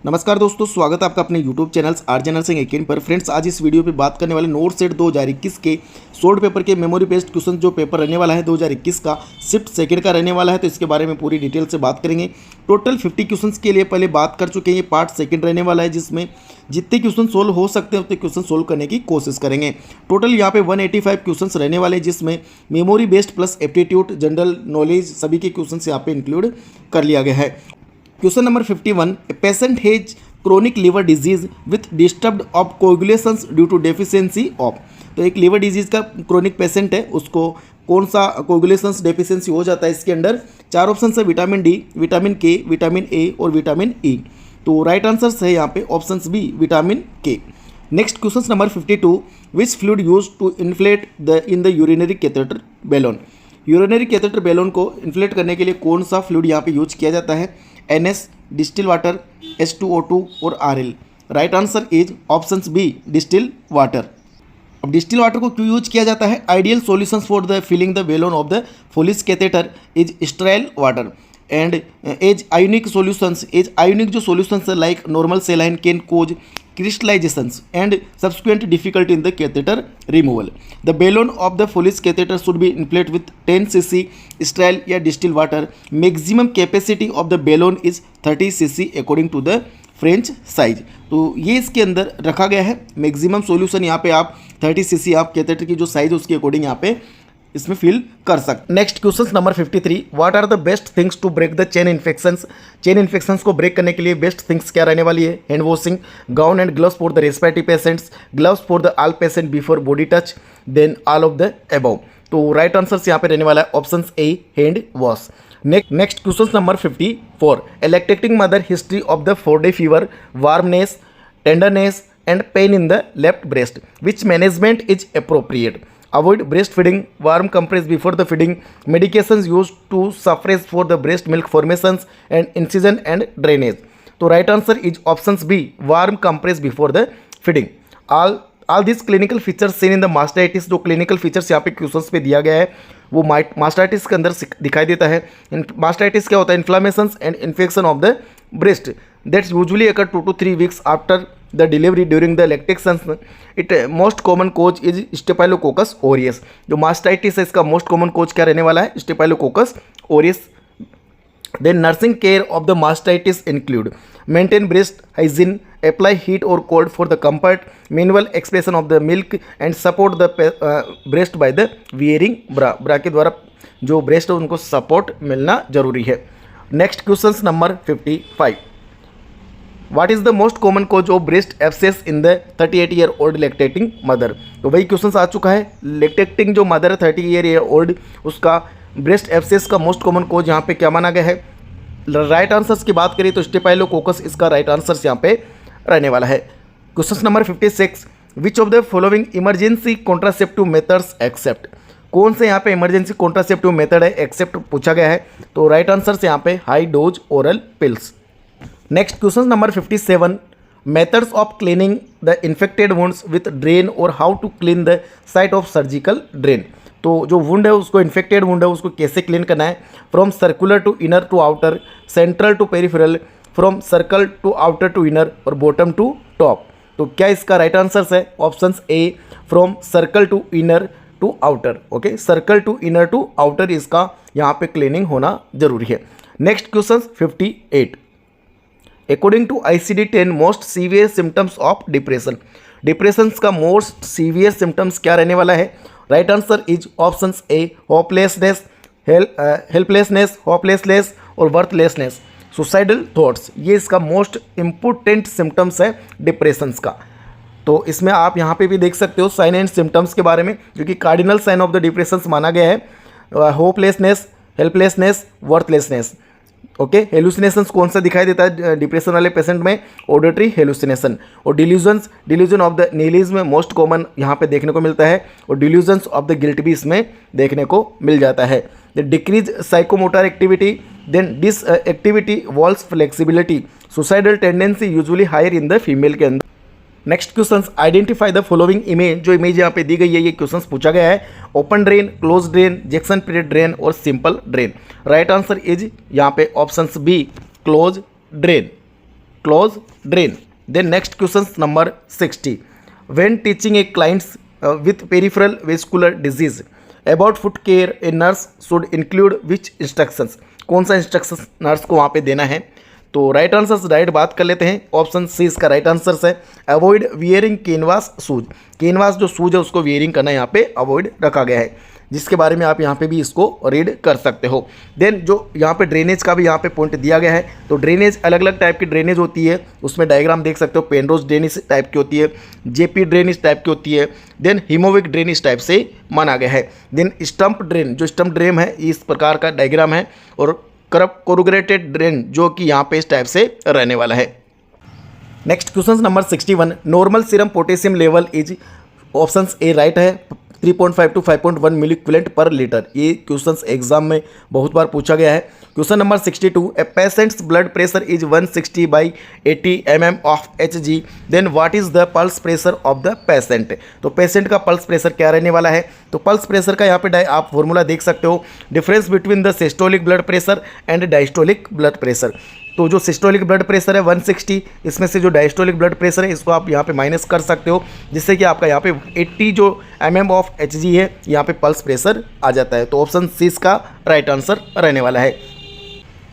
नमस्कार दोस्तों, स्वागत है आपका अपने YouTube चैनल्स आर जनरल सिंह एकेन पर। फ्रेंड्स, आज इस वीडियो पे बात करने वाले नोट सेट 2021 के शॉर्ट पेपर के मेमोरी बेस्ड क्वेश्चन जो पेपर रहने वाला है 2021 का शिफ्ट सेकंड का रहने वाला है, तो इसके बारे में पूरी डिटेल से बात करेंगे। टोटल 50 क्वेश्चंस के लिए पहले बात कर चुके हैं। ये पार्ट सेकंड रहने वाला है जिसमें जितने क्वेश्चन सोल्व हो सकते हैं उतने क्वेश्चन सोल्व करने की कोशिश करेंगे। टोटल यहाँ पे 185 क्वेश्चन रहने वाले हैं जिसमें memory based plus aptitude, general knowledge सभी के क्वेश्चन यहाँ पे इंक्लूड कर लिया गया है। Question number 51, a patient has chronic liver disease with disturbed of coagulations due to deficiency of. तो एक लिवर डिजीज का क्रोनिक पेशेंट है, उसको कौन सा कोगुलेशंस डेफिशिएंसी हो जाता है। इसके अंदर चार ऑप्शन है, vitamin D, vitamin K, vitamin A और विटामिन ई। तो राइट आंसर है यहाँ पे option B, vitamin K. Next question number 52, which fluid use to inflate in the urinary catheter balloon. Urinary catheter balloon को inflate करने के लिए कौन सा फ्लूइड यहाँ पे यूज किया जाता है। NS, डिस्टिल वाटर, H2O2 और RL। Right answer is option B, distil water. अब डिस्टिल वाटर को क्यों यूज किया जाता है। Ideal solutions for the filling the balloon of the Foley's catheter is sterile water and as ionic solutions, as ionic जो solutions है like normal saline can cause crystallizations and subsequent difficulty in the catheter removal. The balloon of the Foley's catheter should be inflated with 10 cc sterile या distilled water. Maximum capacity of the balloon is 30 cc according to the French size. तो ये इसके अंदर रखा गया है maximum solution. यहाँ पे आप 30 cc आप कैथेटर की जो साइज है उसके अकॉर्डिंग यहाँ पे इसमें फिल कर सकते। Next question number 53, what are the best things to break the chain infections. Chain infections को ब्रेक करने के लिए बेस्ट थिंग्स क्या रहने वाली है। Hand washing, gown and gloves for the respiratory patients, gloves for the all patient before body touch, then all of the above. तो right answer यहाँ पे रहने वाला है option A, hand wash. Next question number 54, A lactating mother history of the 4-day fever, warmness, tenderness and pain in the left breast, which management is appropriate. Avoid breastfeeding, warm compress before the feeding, medications used to suppress for the breast milk formations and incision and drainage. तो right answer is options B, warm compress before the feeding. All these clinical features seen in the mastitis, जो clinical features यहाँ पे questions पे दिया गया है वो mastitis के अंदर दिखाई देता है। मास्टाइटिस क्या होता है, inflammation and infection of the breast that's usually occur 2 to 3 weeks after the delivery during the lactation. It most common cause is staphylococcus aureus. जो मास्टाइटिस है इसका मोस्ट कॉमन कोज क्या रहने वाला है, staphylococcus aureus. Then nursing care of the mastitis include maintain breast hygiene, apply heat or cold for the comfort, manual expression of the milk and support the breast by the wearing bra. ब्रा के द्वारा जो breast है उनको support मिलना जरूरी है। Next question number 55, what is the most common cause of breast abscess in the 38-year-old lactating mother. तो वही क्वेश्चन आ चुका है। लैक्टेटिंग जो मदर है 30-year-old उसका ब्रेस्ट एब्सेस का मोस्ट कॉमन कोज यहाँ पे क्या माना गया है। राइट आंसर्स की बात करें तो स्टेफाइलोकोकस इसका राइट आंसर यहाँ पे रहने वाला है। Question number 56, which of the following emergency contraceptive methods except. कौन से यहाँ पे इमरजेंसी कॉन्ट्रासेप्टिव मेथड है एक्सेप्ट पूछा गया है। तो राइट आंसर यहाँ पे high dose oral pills. Next question number 57, methods of cleaning the infected wounds with drain और how to clean the site of surgical drain. तो जो वुंड है उसको इन्फेक्टेड वुंड है उसको कैसे क्लीन करना है। From circular to inner to outer, central to peripheral, from circle to outer to inner और बॉटम टू टॉप। तो क्या इसका राइट आंसर है option A, from circle to inner to outer. Okay, circle to inner to outer इसका यहाँ पे cleaning होना जरूरी है। Next question 58, according to ICD-10 most severe symptoms of depression. Depression का मोस्ट सीवियर सिम्टम्स क्या रहने वाला है। Right answer is option A, hopelessness, helplessness, hopelessness और वर्थलेसनेस, सुसाइडल थॉट्स। ये इसका मोस्ट इम्पोर्टेंट सिम्टम्स है डिप्रेशंस का। तो इसमें आप यहाँ पे भी देख सकते हो साइन एंड सिम्टम्स के बारे में, जो कि cardinal sign of the depressions माना गया है। Hopelessness, helplessness, worthlessness. Okay, hallucinations कौन सा दिखाई देता है डिप्रेशन वाले पेशेंट में, ऑडिटरी हेलुसिनेशन। और डिल्यूजन ऑफ द निहिलिज्म में मोस्ट कॉमन यहाँ पे देखने को मिलता है, और डिल्यूजन्स ऑफ द गिल्ट भी इसमें देखने को मिल जाता है। The decrease psychomotor activity, then this activity, walls flexibility, suicidal tendency usually higher in the female के अंदर। Next question, identify the following image. जो इमेज यहाँ पे दी गई है ये क्वेश्चन पूछा गया है। Open drain, close drain, Jackson Pratt drain और simple drain. Right answer is यहाँ पे option B, close drain. Close drain. Then next question number 60, when teaching a clients with peripheral vascular disease about foot care a nurse should include which instructions, कौन सा instructions nurse को वहाँ पे देना है। तो राइट आंसर्स डायरेक्ट बात कर लेते हैं। ऑप्शन सी इसका राइट आंसर्स है, avoid wearing canvas shoes. Canvas जो शूज है उसको वियरिंग करना यहाँ पे अवॉइड रखा गया है, जिसके बारे में आप यहाँ पे भी इसको रीड कर सकते हो। देन जो यहाँ पे ड्रेनेज का भी यहाँ पे पॉइंट दिया गया है, तो ड्रेनेज अलग अलग टाइप की ड्रेनेज होती है, उसमें डायग्राम देख सकते हो। पेनरोज ड्रेनेज टाइप की होती है, जेपी ड्रेनेज टाइप की होती है, देन हिमोविक ड्रेनेज टाइप से माना गया है। देन स्टम्प ड्रेन, जो स्टम्प ड्रेन है इस प्रकार का डायग्राम है, और कोरुगेटेड ड्रेन जो कि यहाँ पे इस टाइप से रहने वाला है। Next question number 61, normal serum potassium level is, option A right है 3.5 to 5.1 milliequivalent per litre. ये क्वेश्चन एग्जाम में बहुत बार पूछा गया है। Question number 62, a patient's blood pressure is 160/80 mm of Hg, then what is the pulse pressure of the patient. तो patient का पल्स प्रेशर क्या रहने वाला है। तो पल्स प्रेशर का यहाँ पे आप फॉर्मूला देख सकते हो, difference between the systolic blood pressure and diastolic blood pressure. तो जो सिस्टोलिक ब्लड प्रेशर है 160, इसमें से जो डायस्टोलिक ब्लड प्रेशर है इसको आप यहाँ पे माइनस कर सकते हो, जिससे कि आपका यहाँ पे 80 जो mm ऑफ Hg है यहाँ पे पल्स प्रेशर आ जाता है। तो ऑप्शन सी इसका राइट आंसर रहने वाला है।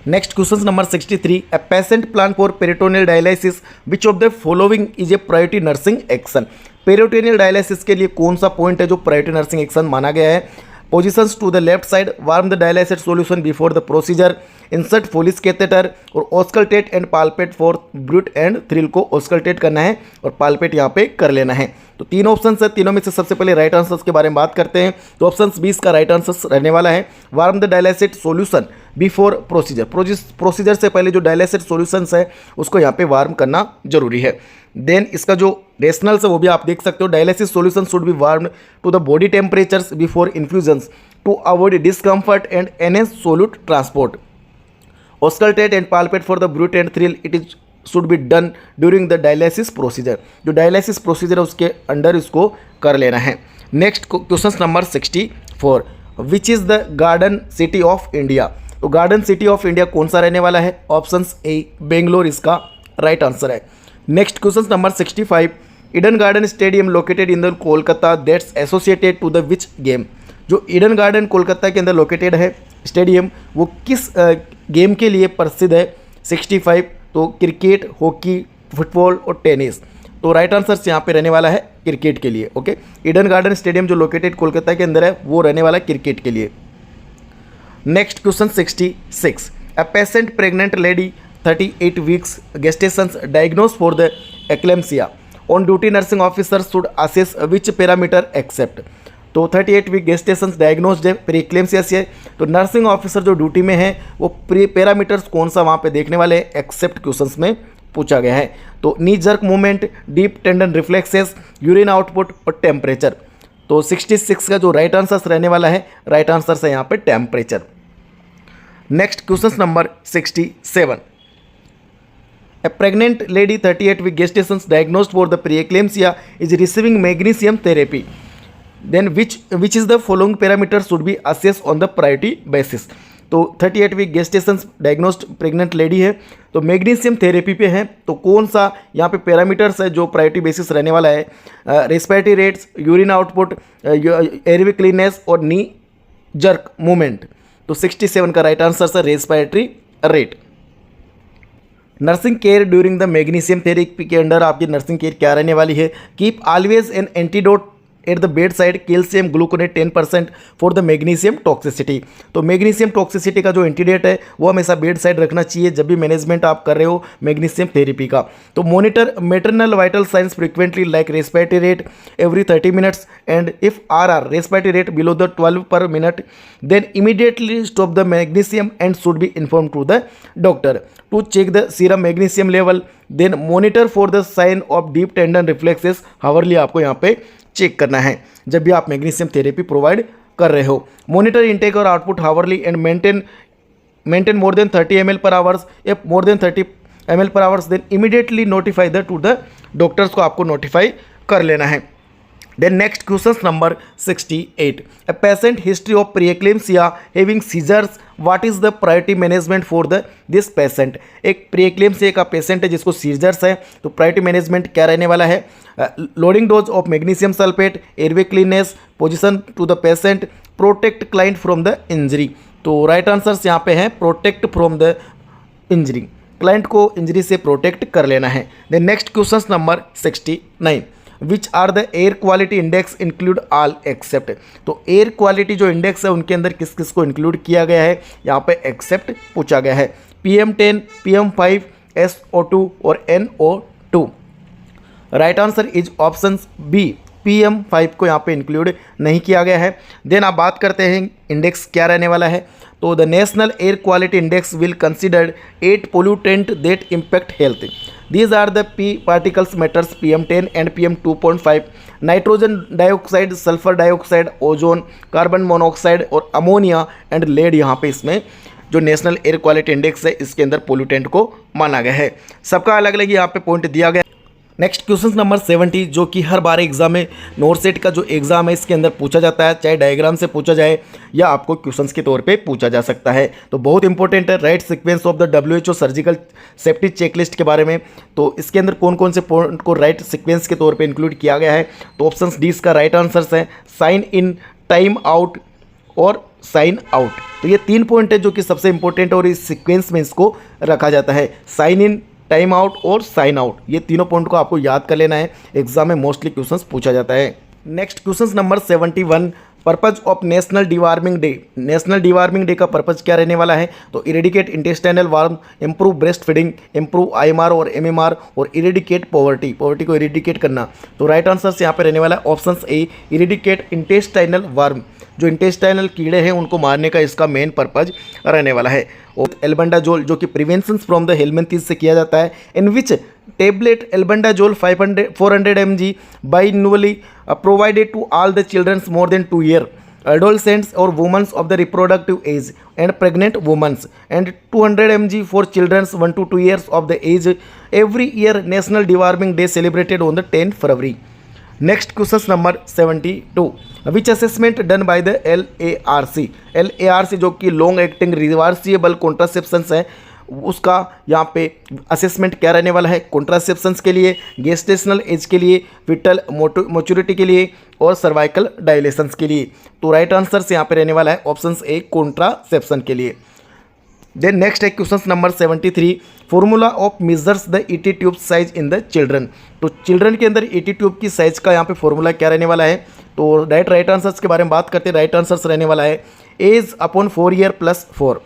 Next question number 63, a patient plan for peritoneal dialysis which of the following is a priority nursing action. Peritoneal dialysis के लिए कौन सा पॉइंट है जो प्रायोरिटी नर्सिंग एक्शन माना गया है। Positions to the left side, warm the dialysate solution before the procedure, insert Foley's catheter और auscultate and palpate for bruit and thrill को auscultate करना है और palpate यहाँ पे कर लेना है। तो तीन ऑप्शन है, तीनों में से सबसे पहले राइट आंसर्स के बारे में बात करते हैं। तो ऑप्शन 20 का राइट आंसर रहने वाला है, warm the dialysate solution before procedure. Procedure से पहले जो डायलिसेट सॉल्यूशंस है उसको यहाँ पे वार्म करना जरूरी है। देन इसका जो रेशनल्स है वो भी आप देख सकते हो, dialysis solution should be warmed to the body temperatures before infusions to avoid discomfort and enhance solute transport. Auscultate and palpate for the bruit and thrill, it is should be done during the dialysis procedure. जो dialysis procedure है उसके under इसको कर लेना है। Next question number 64, which is the garden city of India. तो garden city of India कौन सा रहने वाला है। ऑप्शन ए बेंगलोर इसका राइट आंसर है। Next question number 65, Eden garden stadium located in the Kolkata that's associated to the which game. जो Eden garden Kolkata के अंदर लोकेटेड है स्टेडियम, वो किस गेम के लिए प्रसिद्ध है। 65, तो क्रिकेट, हॉकी, फुटबॉल और टेनिस। तो राइट आंसर यहाँ पे रहने वाला है क्रिकेट के लिए। ओके, ईडन गार्डन स्टेडियम जो लोकेटेड कोलकाता के अंदर है वो रहने वाला है क्रिकेट के लिए। Next question 66, a patient pregnant lady 38 weeks gestation diagnosed for the eclampsia, on duty nursing officer should assess which parameter except। तो 38 week gestation डायग्नोस्ड है प्रीक्लेम्सिया से, तो नर्सिंग ऑफिसर जो ड्यूटी में है वो पैरामीटर्स कौन सा वहाँ पे देखने वाले हैं एक्सेप्ट क्वेश्चंस में पूछा गया है। तो नी jerk movement, deep tendon reflexes, urine output और टेम्परेचर। तो 66 का जो राइट आंसर रहने वाला है, राइट आंसर है यहाँ पे temperature. Next question number 67, a pregnant lady 38 week gestation diagnosed for the preeclampsia is receiving magnesium therapy, then which is the following parameter should be assessed on the priority basis। तो 38 week gestation diagnosed pregnant lady है, तो magnesium therapy पे है, तो कौन सा यहाँ पे पैरामीटर्स है जो प्रायोरिटी बेसिस रहने वाला है। Respiratory rates, urine output, airway cleanness और नी जर्क मूवमेंट। तो 67 का राइट आंसर है respiratory rate. Nursing care during the magnesium therapy के अंडर आपकी नर्सिंग केयर क्या रहने वाली है। Keep always an antidote at the bed side calcium gluconate 10% for the magnesium toxicity. तो मैग्नीशियम टॉक्सिसिटी का जो एंटीडेट है वो हमेशा बेड साइड रखना चाहिए जब भी मैनेजमेंट आप कर रहे हो मैग्नीशियम थेरेपी का। तो monitor maternal vital signs frequently like respiratory rate every 30 minutes and if R respiratory rate below the 12 per minute then immediately stop the magnesium and should be inform to the doctor to check the serum magnesium level. Then monitor for the sign of deep tendon reflexes hourly आपको यहाँ पे check करना है जब भी आप magnesium therapy provide कर रहे हो। मॉनिटर इनटेक और output hourly and maintain more than 30 ml per hours, if more than 30 ml per hours then immediately notify the two the doctors को आपको नोटिफाई कर लेना है। Then next questions number 68. A patient history of preeclampsia having seizures. What is the priority management for the this patient? एक preeclampsia का patient है जिसको seizures है, तो प्रायोरिटी मैनेजमेंट क्या रहने वाला है? Loading dose of magnesium sulphate, airway cleanness, position to the patient, protect client from the injury. तो राइट आंसर्स यहाँ पे हैं protect from the injury, client को इंजरी से प्रोटेक्ट कर लेना है। Then next question number 69. Which are the air quality index include all except. तो एयर क्वालिटी जो इंडेक्स है उनके अंदर किस किस को इंक्लूड किया गया है, यहाँ पे एक्सेप्ट पूछा गया है। PM10, PM5, SO2 और NO2। Right answer is option B, PM5 को यहाँ पे इंक्लूड नहीं किया गया है। देन आप बात करते हैं इंडेक्स क्या रहने वाला है। तो the national air quality index will consider 8 pollutant that impact health. These are the P particles matters PM10 and PM2.5, nitrogen dioxide, sulphur dioxide, ozone, carbon monoxide और अमोनिया एंड लेड। यहाँ पे इसमें जो नेशनल एयर क्वालिटी इंडेक्स है इसके अंदर pollutant को माना गया है। सबका अलग अलग यहाँ पे पॉइंट दिया गया। नेक्स्ट क्वेश्चन नंबर 70 जो कि हर बार एग्जाम में नोरसेट का जो एग्ज़ाम है इसके अंदर पूछा जाता है, चाहे डायग्राम से पूछा जाए या आपको क्वेश्चंस के तौर पे पूछा जा सकता है। तो बहुत इंपॉर्टेंट है, right sequence of the WHO surgical safety checklist के बारे में। तो इसके अंदर कौन कौन से पॉइंट को राइट सीक्वेंस के तौर पर इंक्लूड किया गया है। तो ऑप्शन डी इसका राइट आंसर है साइन इन, टाइम आउट और साइन आउट। तो ये 3 पॉइंट है जो कि सबसे इंपॉर्टेंट और इस सीक्वेंस में इसको रखा जाता है। साइन इन, टाइम आउट और साइन आउट, ये तीनों पॉइंट को आपको याद कर लेना है, एग्जाम में मोस्टली क्वेश्चंस पूछा जाता है। Next question number 71. Purpose of national deworming day. National deworming day का पर्पज क्या रहने वाला है। तो eradicate intestinal warm, improve breast feeding, improve IMR और MMR और इरेडिकेट पॉवर्टी, पॉवर्टी को इरेडिकेट करना। तो राइट आंसर यहाँ पे रहने वाला है ऑप्शन ए, इरेडिकेट इंटेस्टाइनल वार्म। जो इंटेस्टाइनल कीड़े हैं उनको मारने का इसका मेन पर्पज रहने वाला है। और एल्बेंडाजोल जो कि प्रिवेंशन फ्रॉम द हेलमिंथ्स से किया जाता है, इन विच tablet albendazole 400 mg biannually provided to all the children more than 2 years, adolescents or women of the reproductive age and pregnant women, and 200 mg for children 1 to 2 years of the age every year. National Deworming Day celebrated on the 10th February. Next question number 72. Which assessment done by the LARC? LARC जो कि long acting reversible कॉन्ट्रासेप्शंस है, उसका यहाँ पे assessment क्या रहने वाला है। कॉन्ट्रासेप्शंस के लिए, गेस्टेशनल एज के लिए, विटल मैच्योरिटी के लिए और सर्वाइकल डायलेशंस के लिए। तो राइट आंसर यहाँ पे रहने वाला है ऑप्शन ए, कॉन्ट्रासेप्शन के लिए। देन नेक्स्ट है question number 73. Formula of measures the ET tube size in the children. तो चिल्ड्रन के अंदर ET ट्यूब की साइज का यहाँ पे फॉर्मूला क्या रहने वाला है। तो राइट आंसर्स के बारे में बात करते हैं। राइट आंसर्स रहने वाला है as upon 4 year plus 4,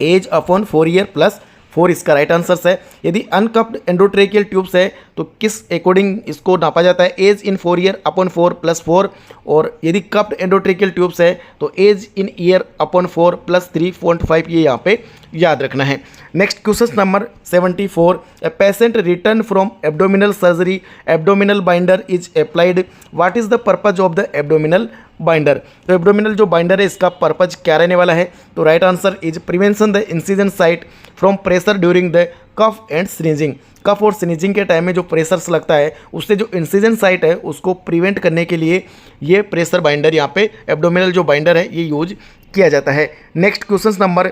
as upon 4 year plus 4 इसका राइट आंसर्स है। यदि अनकप्ड एंडोट्रेकियल ट्यूब्स है तो किस अकॉर्डिंग इसको नापा जाता है, age in 4 year upon 4 plus 4। और यदि कप्ड एंडोट्रेकियल ट्यूब्स है तो age in year upon 4 plus 3.5, ये यहाँ पे याद रखना है। Next question number 74. A patient return from abdominal surgery, abdominal binder is applied. What is the purpose of the abdominal binder. तो एब्डोमिनल जो बाइंडर है इसका पर्पज क्या रहने वाला है। तो right answer is prevention the incision site from pressure during the cough and sneezing. Cough और स्नीजिंग के टाइम में जो प्रेशर्स लगता है उससे जो इंसिजन साइट है उसको प्रिवेंट करने के लिए ये प्रेशर बाइंडर, यहाँ पे एब्डोमिनल जो बाइंडर है ये यूज किया जाता है। Next question number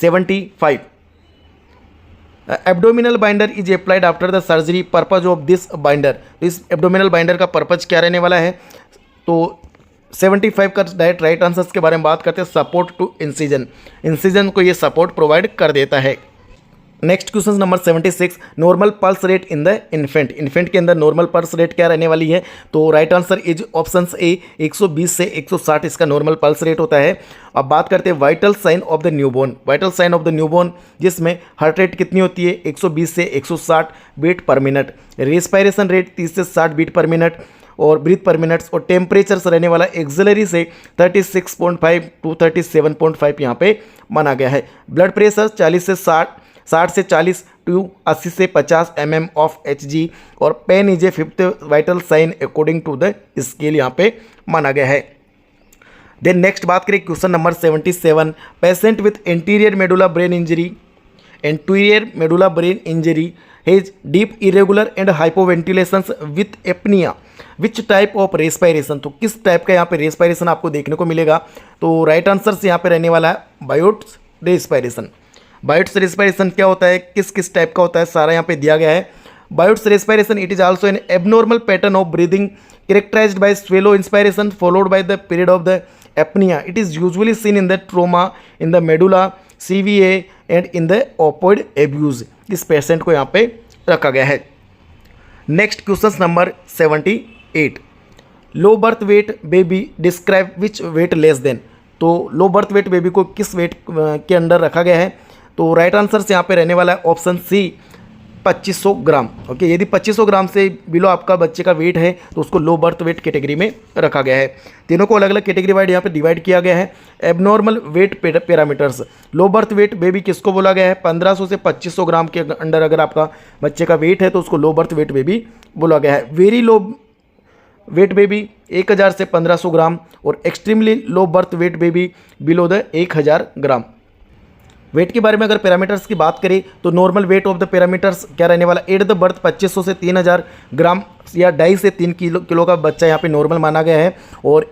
75. Abdominal binder is applied after the surgery, purpose of this binder. इस एब्डोमिनल बाइंडर का पर्पज क्या रहने वाला है। तो 75 का राइट आंसर्स के बारे में बात करते हैं। सपोर्ट टू इंसिजन, इंसिजन को ये सपोर्ट प्रोवाइड कर देता है। Next question number 76. Normal pulse rate in the infant. Infant के अंदर नॉर्मल पल्स रेट क्या रहने वाली है। तो राइट आंसर इज ऑप्शन ए, 120 से 160 इसका नॉर्मल पल्स रेट होता है। अब बात करते हैं vital sign of the newborn. Vital sign of the newborn जिसमें हार्ट रेट कितनी होती है, 120 से 160 बीट पर मिनट। रेस्पायरेशन रेट 30 से 60 बीट पर मिनट और ब्रीथ पर मिनट्स। और टेम्परेचर्स रहने वाला एक्सिलरी से 36.5 टू 37.5 यहाँ पे माना गया है। ब्लड प्रेशर 40 से 60 से 40 टू 80 से 50 mm ऑफ Hg। और pain is a 5th vital sign according to the scale यहाँ पे माना गया है। देन नेक्स्ट बात करें question number 77. Patient with anterior medulla brain injury, anterior medulla brain injury has deep irregular and hypoventilation with apnea, which type of respiration, तो किस type का यहाँ पे रेस्पायरेशन आपको देखने को मिलेगा। तो राइट आंसर से यहाँ पे रहने वाला है बायोट्स रेस्पायरेशन। बायोट्स रेस्पायरेशन क्या होता है, किस किस टाइप का होता है, सारा यहाँ पे दिया गया है। Biot's respiration it is also an abnormal pattern of breathing characterized by swallow inspiration followed by the period of the apnea. It is usually seen in the trauma, in the medulla, CVA and in the opioid abuse. इस patient को यहाँ पे रखा गया है। Next question number 78, low birth weight baby describe which weight less than, तो low birth weight baby को किस वेट के अंडर रखा गया है। तो राइट आंसर से यहाँ पे रहने वाला है ऑप्शन सी 2500 ग्राम। ओके, यदि 2500 ग्राम से बिलो आपका बच्चे का वेट है तो उसको लो बर्थ वेट कैटेगरी में रखा गया है। तीनों को अलग अलग कैटेगरी वाइड यहाँ पे डिवाइड किया गया है। Abnormal weight parameters, low birth weight baby किसको बोला गया है, 1500 से 2500 ग्राम के अंडर अगर आपका बच्चे का वेट है तो उसको लो बर्थ वेट बेबी बोला गया है। वेरी लो वेट बेबी 1000 से 1500 ग्राम और extremely low birth weight baby below the 1000 gram. Weight के बारे में अगर पैरामीटर्स की बात करें तो normal weight of the parameters क्या रहने वाला, एट द बर्थ 2500 से 3000 ग्राम या 2.5 से 3 किलो का बच्चा यहाँ पे नॉर्मल माना गया है। और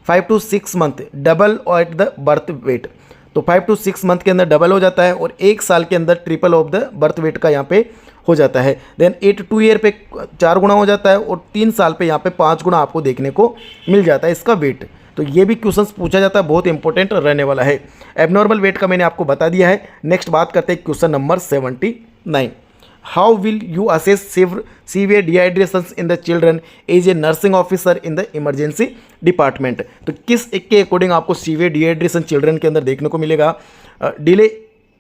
5 to 6 month double at the birth weight, तो 5 to 6 मंथ के अंदर डबल हो जाता है और 1 साल के अंदर triple of the birth weight का यहाँ पे हो जाता है। देन 2 ईयर पे 4 गुना हो जाता है और 3 साल पे यहाँ पे 5 गुना आपको देखने को मिल जाता है इसका वेट। तो ये भी क्वेश्चन पूछा जाता है, बहुत इंपॉर्टेंट रहने वाला है। एबनॉर्मल वेट का मैंने आपको बता दिया है। नेक्स्ट बात करते हैं question number 79, how will you assess severe dehydration in the children as a nursing officer in the emergency department, तो किस एक के अकॉर्डिंग आपको सीवियर डिहाइड्रेशन चिल्ड्रन के अंदर देखने को मिलेगा। Delay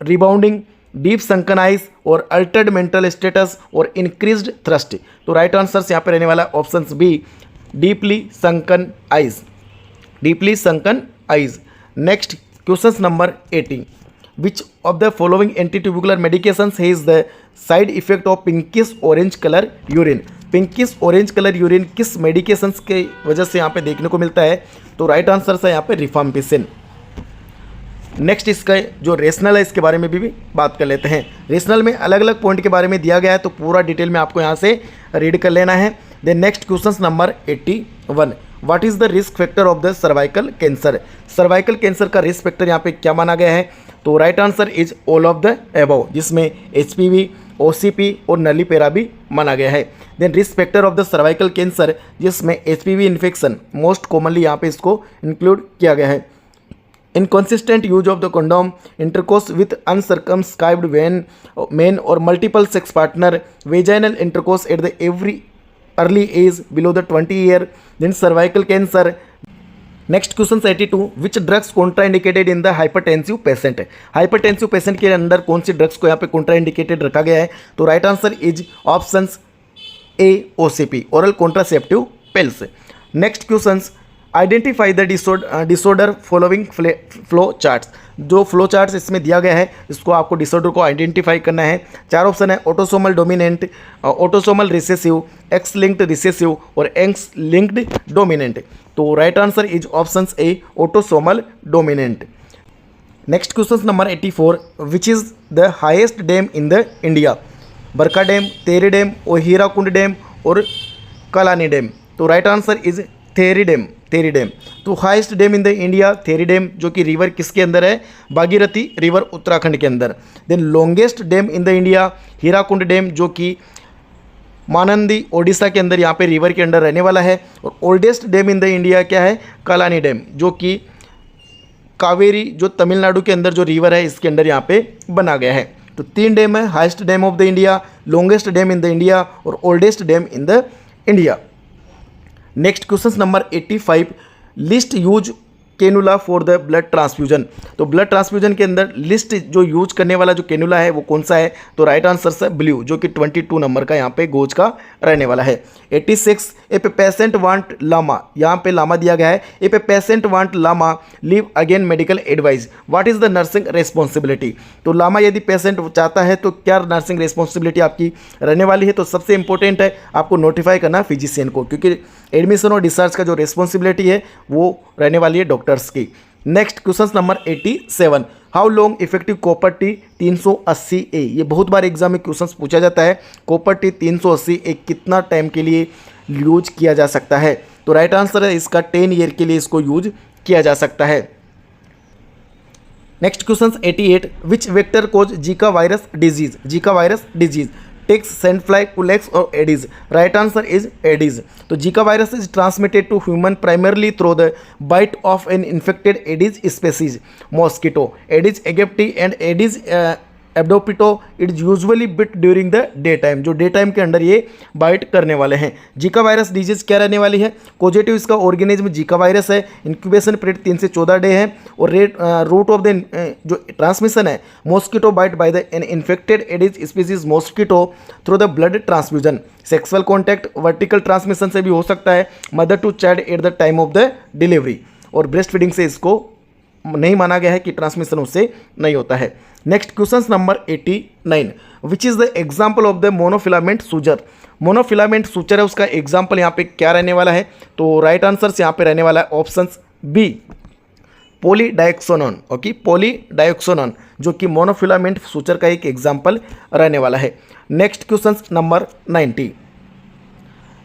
rebounding, deep sunken eyes और अल्टर्ड मेंटल स्टेटस और इंक्रीज्ड थ्रस्ट, तो राइट आंसर यहाँ पे रहने वाला option B deeply sunken eyes, deeply sunken eyes. Next question number 80, which of the following anti tubercular medications has the side effect of pinkish orange colour urine, pinkish orange colour urine किस medications के वजह से यहाँ पे देखने को मिलता है। तो राइट आंसर है यहाँ पे रिफाम्पिसिन। नेक्स्ट इसका जो रेशनल है इसके बारे में भी बात कर लेते हैं। रेशनल में अलग अलग पॉइंट के बारे में दिया गया है तो पूरा डिटेल में आपको यहाँ से रीड कर लेना है। Then next question number 81, what is the risk factor of the cervical cancer, cervical cancer का रिस्क फैक्टर यहाँ पे क्या माना गया है। तो right answer is all of the above, जिसमें HPV, OCP और नलीपेरा भी माना गया है। Then risk factor of the cervical cancer जिसमें HPV इन्फेक्शन मोस्ट कॉमनली यहाँ पे इसको इंक्लूड किया गया है। Inconsistent use of the condom, intercourse with uncircumscribed men और multiple sex partner, vaginal intercourse at the every early age below the 20 year, then cervical cancer. Next question 82, which drugs contraindicated in the hypertensive patient, hypertensive patient के अंदर कौन सी drugs को यहाँ पे contraindicated रखा गया है। तो right answer is option A OCP, oral contraceptive pills. Next question, identify the disorder following flow charts, जो फ्लो चार्ट्स इसमें दिया गया है इसको आपको डिसऑर्डर को आइडेंटिफाई करना है। 4 ऑप्शन है, autosomal dominant, autosomal recessive, X linked recessive और एक्स लिंक्ड डोमिनेंट। तो right answer is option A autosomal dominant. Next question number 84, which is the highest dam in the India, बरका dam, Tehri dam और Hirakud dam और Kallanai dam. तो right answer is Tehri dam, Tehri dam. तो highest dam in the India Tehri dam, जो कि river किसके अंदर है, भागीरथी रिवर उत्तराखंड के अंदर। Then longest dam in the India Hirakud dam, जो कि मानंदी ओडिशा के अंदर यहाँ पे रिवर के अंदर रहने वाला है। और oldest dam in the India क्या है, कलानी डैम, जो कि कावेरी जो तमिलनाडु के अंदर जो रिवर है इसके अंदर यहाँ पे बना गया है। तो 3 डैम है, highest dam of the India, longest dam in the India और oldest dam in the India. Next question number 85, list use cannula for the blood transfusion, तो ब्लड ट्रांसफ्यूजन के अंदर लिस्ट जो यूज करने वाला जो कैनुला है वो कौन सा है। तो राइट आंसर है ब्लू, जो कि 22 नंबर का यहाँ पे गोज का रहने वाला है। 86, if a patient want LAMA, यहाँ पे लामा दिया गया है, if a patient want LAMA leave again medical advice, what is the nursing responsibility. तो लामा यदि पेशेंट चाहता है तो क्या नर्सिंग रेस्पॉन्सिबिलिटी आपकी रहने वाली है। तो सबसे इंपॉर्टेंट है आपको नोटिफाई करना फिजिशियन को, क्योंकि एडमिशन और डिस्चार्ज का जो रेस्पॉन्सिबिलिटी है वो रहने वाली है डॉक्टर्स की। Next question number 87, how long effective copper T 380A, ये बहुत बार एग्जाम में क्वेश्चन पूछा जाता है। कॉपर टी 380A कितना टाइम के लिए यूज किया जा सकता है? तो राइट आंसर है इसका 10 ईयर के लिए इसको यूज किया जा सकता है। Next question 88, which vector cause Zika virus disease? Zika virus disease ticks, sand fly, Culex और Aedes? Right answer is Aedes. तो Zika virus is transmitted to human primarily through the bite of an infected Aedes species mosquito, Aedes aegypti and Aedes एब्डोपिटो। It is usually bit during the day time, जो day time के अंदर ये bite करने वाले हैं। Zika virus disease क्या रहने वाली है? पॉजिटिव इसका ऑर्गेनिज्म जीका वायरस है। इंक्यूबेशन पीरियड 3 से 14 डे है और रूट ऑफ द जो ट्रांसमिशन है mosquito bite by the an infected Aedes species mosquito through the blood transfusion. Sexual contact vertical transmission से भी हो सकता है, mother to child at the time of the delivery, और ब्रेस्ट फीडिंग से इसको नहीं माना गया है कि ट्रांसमिशन उससे नहीं होता है। Next question number 89, which is the example of the monofilament suture? Monofilament suture है, उसका एग्जाम्पल यहाँ पे क्या रहने वाला है? तो राइट आंसर यहाँ पे रहने वाला है ऑप्शन बी, पॉलीडायक्सोनॉन। ओके, पॉलीडायक्सोनॉन जो कि मोनोफिलामेंट सूचर का एक एग्जाम्पल रहने वाला है। Next question number 90,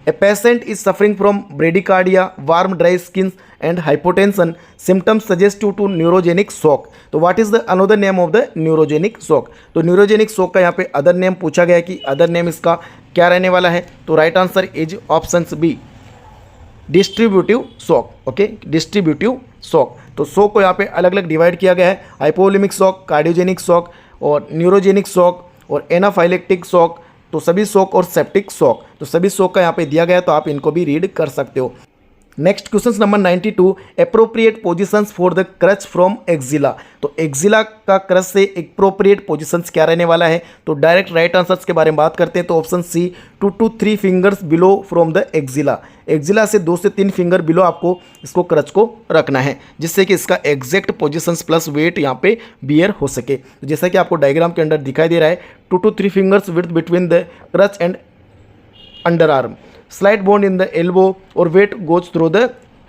A patient is suffering from bradycardia, warm dry skin and hypotension. Symptoms suggest due to neurogenic shock. तो what is the another name of the neurogenic shock? तो neurogenic shock का यहाँ पे other name पूछा गया कि other name इसका क्या रहने वाला है? तो right answer is option B, distributive shock. Okay, distributive shock. तो शॉक को यहाँ पे अलग अलग डिवाइड किया गया है, हाइपोवोलेमिक शॉक, कार्डियोजेनिक शॉक और न्यूरोजेनिक शॉक और एनाफाइलेक्टिक शॉक। तो सभी शॉक और सेप्टिक शॉक, तो सभी शॉक का यहाँ पे दिया गया है, तो आप इनको भी रीड कर सकते हो। Next question number 92, appropriate positions for the crutch from axilla. तो एक्जिला का क्रच से अप्रोप्रिएट पोजीशंस क्या रहने वाला है? तो डायरेक्ट राइट आंसर्स के बारे में बात करते हैं, तो option C, 2 to 3 fingers below from the axilla. Axilla से 2 से 3 फिंगर बिलो आपको इसको क्रच को रखना है, जिससे कि इसका एग्जैक्ट पोजीशंस प्लस वेट यहाँ पे बियर हो सके। तो जैसा कि आपको डायग्राम के अंदर दिखाई दे रहा है, 2 to 3 fingers with between the crutch and under arm, slide bone in the elbow और weight goes through the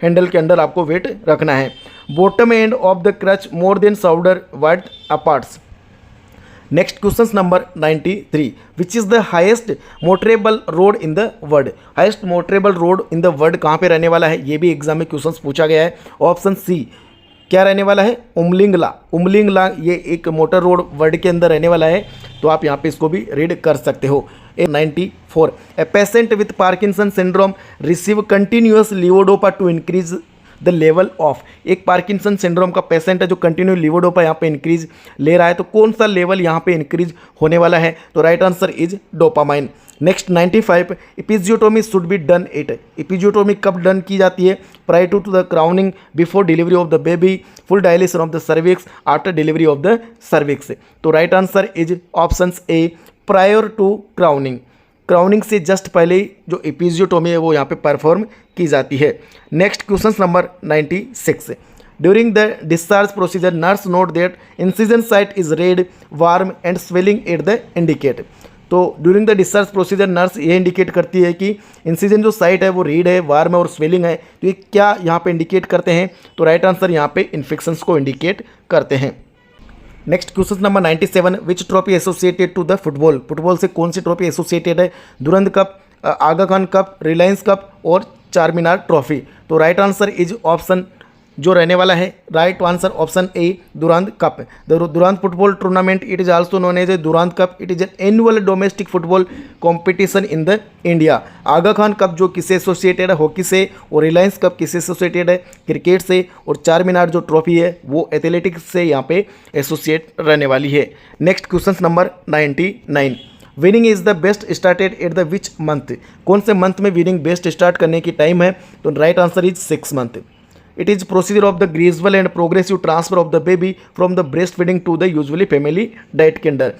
handle के अंदर आपको वेट रखना है। Bottom end of the crutch more than shoulder wide aparts. Next question number 93, which is the highest motorable road in the world? Highest motorable road in the world कहाँ पे रहने वाला है? ये भी एग्जाम में क्वेश्चन पूछा गया है। ऑप्शन सी क्या रहने वाला है? उमलिंगला। उमलिंगला ये एक मोटर रोड वर्ल्ड के अंदर रहने वाला है, तो आप यहाँ पे इसको भी रीड कर सकते हो। 94, a patient with Parkinson syndrome receive continuous levodopa to increase the level of. एक पार्किंसन सिंड्रोम का पेशेंट है जो कंटिन्यू लीवोडोपा यहाँ पे इंक्रीज ले रहा है, तो कौन सा लेवल यहाँ पे इंक्रीज होने वाला है? तो right answer is dopamine. Next 95, episiotomy should be done at. Episiotomy कब डन की जाती है? Prior to the crowning, before delivery of the baby, full dilation of the cervix, after delivery of the cervix. तो right answer is option A, prior to crowning. Crowning से just पहले ही जो episiotomy है वो यहाँ पे परफॉर्म की जाती है। Next question number 96, during the discharge procedure nurse note that incision site is red, warm and swelling at the indicate. तो during the discharge procedure nurse ये इंडिकेट करती है कि इंसिजन जो साइट है वो रेड है, वार्म है और स्वेलिंग है, तो ये क्या यहाँ पे इंडिकेट करते हैं? तो राइट आंसर यहाँ पे इन्फेक्शंस को इंडिकेट करते हैं। Next question number 97, which trophy associated to the football? Football से कौन सी ट्रॉफी एसोसिएटेड है? Durand cup, Aga Khan cup, Reliance cup और चार मीनार ट्रॉफी। तो राइट आंसर इज ऑप्शन जो रहने वाला है, right answer option A, Durand cup. The Durand football tournament it is also known as a Durand cup. It is an annual domestic football competition in the India. Agha Khan cup जो किससे associated है? Hockey से। और Reliance cup किससे एसोसिएटेड है? Cricket से। और चार मीनार जो ट्रॉफी है वो एथलेटिक्स से यहाँ पे एसोसिएट रहने वाली है। Next question number 99, winning is the best started at the which month? कौन से मंथ में विनिंग बेस्ट स्टार्ट करने की टाइम है? तो right answer is 6 month. It is procedure of the gradual and progressive transfer of the baby from the breastfeeding to the usually family diet के अंदर।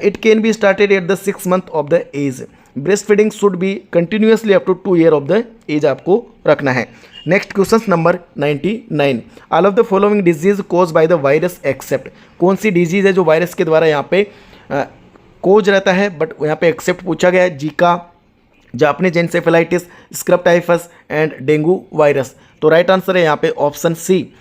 It can be started at the 6 month of the age. Breastfeeding should be continuously up to 2 year of the age आपको रखना है। Next question number 99, all of the following disease cause by the virus except. कौन सी disease है जो virus के द्वारा यहाँ पे कोज रहता है बट यहाँ पे एक्सेप्ट पूछा गया है? Zika, Japanese encephalitis, scrub typhus and dengue virus. तो राइट आंसर है यहाँ पे ऑप्शन सी,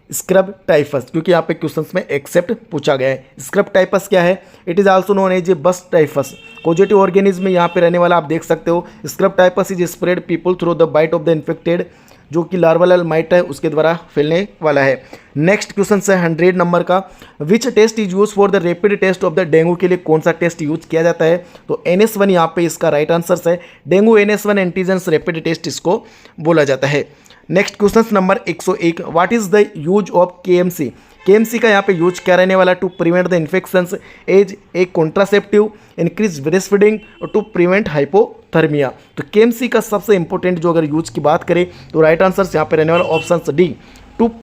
स्क्रब टाइफस, क्योंकि यहाँ पे क्वेश्चंस में एक्सेप्ट पूछा गया है। स्क्रब टाइफस क्या है? It is also known as a bush typhus. Positive organism यहाँ पे रहने वाला आप देख सकते हो। Scrub typhus is spread people through the bite of the infected, जो कि लार्वाल माइट है उसके द्वारा फैलने वाला है। नेक्स्ट क्वेश्चन है 100 नंबर का। Which test is use for the rapid test of the dengue? के लिए कौन सा टेस्ट यूज किया जाता है? तो NS1 यहाँ पे इसका राइट आंसर है। Dengue NS1 antigens rapid test इसको बोला जाता है। Next question number 101। What is the use of KMC? KMC का यहाँ पे यूज क्या रहने वाला? To prevent the infections as a contraceptive, increase breast feeding और टू प्रिवेंट हाइपोथर्मिया। तो KMC का सबसे इंपॉर्टेंट जो अगर यूज की बात करें तो राइट आंसर यहाँ पे रहने वाला ऑप्शन डी, टू